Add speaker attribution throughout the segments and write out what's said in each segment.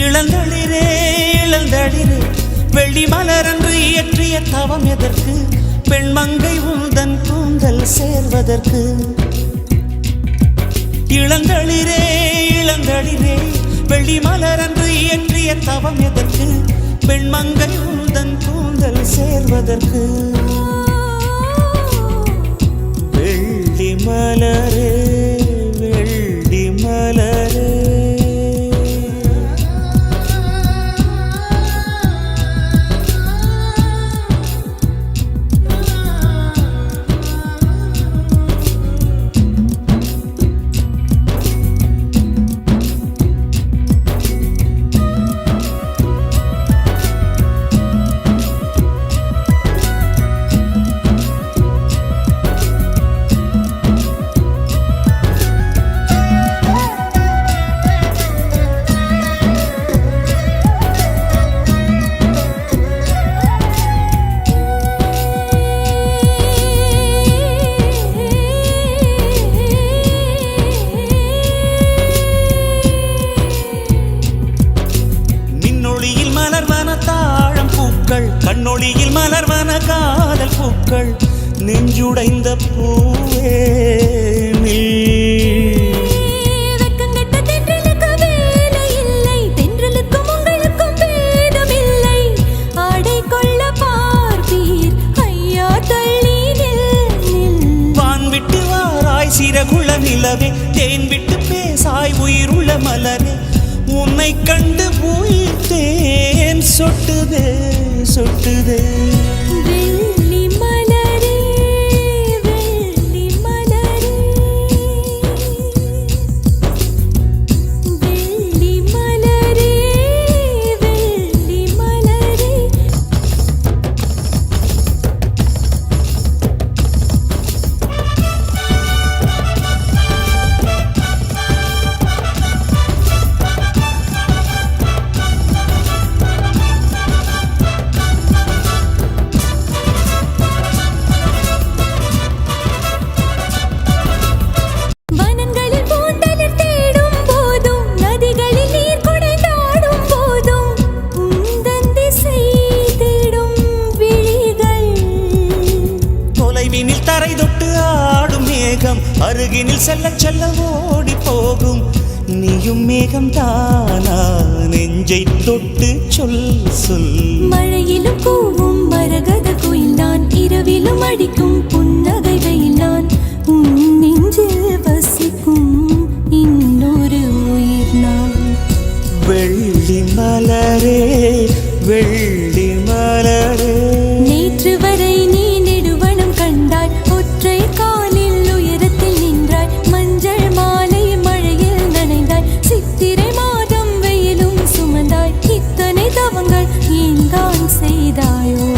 Speaker 1: இளந்தளிரே இளந்தளிரே வெள்ளி மலரன்று இயற்றிய தவம் எதற்கு? பெண்மங்கை உந்தன் கூந்தல் சேர்வதற்கு. இளந்தளிரே இளந்தளிரே வெள்ளி மலரன்று இயற்றிய தவம் எதற்கு? பெண்மங்கை உந்தன் கூந்தல் சேர்வதற்கு. வெள்ளி மலரே வெள்ளி மலரே கண்ணொளியில் மலர்வன காதல் பூக்கள் நெஞ்சுடைந்த பூவே வான்விட்டு வாராய் சிறகுள்ள நிலவே தேன் விட்டு பேசாய் உயிருள்ள மலரே உன்னை கண்டு உயிர் தேன் சொட்டுதே சொட்டுதே.
Speaker 2: வெள்ளி மலரே வெள்ளி மலரே வெள்ளி மலரே வெள்ளி மலரே
Speaker 1: தரை தொட்டு ஆடும் மேகம் அருகினில் செல்ல செல்ல ஓடி போகும். நீயும் மேகம் தானா நெஞ்சை தொட்டு சொல் சொல்.
Speaker 2: மழையிலும் கூவும் மரகத குயில் நான் இரவிலும் அடிக்கும் புன்னகை வெயில் நான் உன் நெஞ்சில் வசிக்கும் இன்னொரு உயிர் நான்.
Speaker 1: வெள்ளி மலரே வெள்ளி மலரே
Speaker 2: நேற்று வரை நீ நெடுவனம் கண்டாய் ஒற்றை காலில் உயரத்தில் நின்றாய் மஞ்சள் மாலை மழையில் நனைந்தாய் சித்திரை மாதம் வெயிலும் சுமந்தாய் இத்தனை தவங்கள் ஏன்தான் செய்தாயோ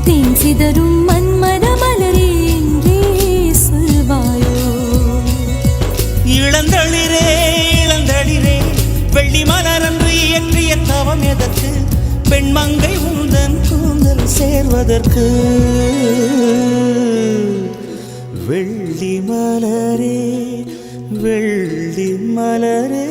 Speaker 2: தேன் சிதறும் மன்மத மலரே என்றே சொல்வாயோ.
Speaker 1: இளந்தளிரே இளந்தளிரே வெள்ளி மலரன்று இயற்றிய தவம் எதற்கு? பெண்மங்கை உந்தன் கூந்தல் சேர்வதற்கு. வெள்ளி மலரே வெள்ளி மலரே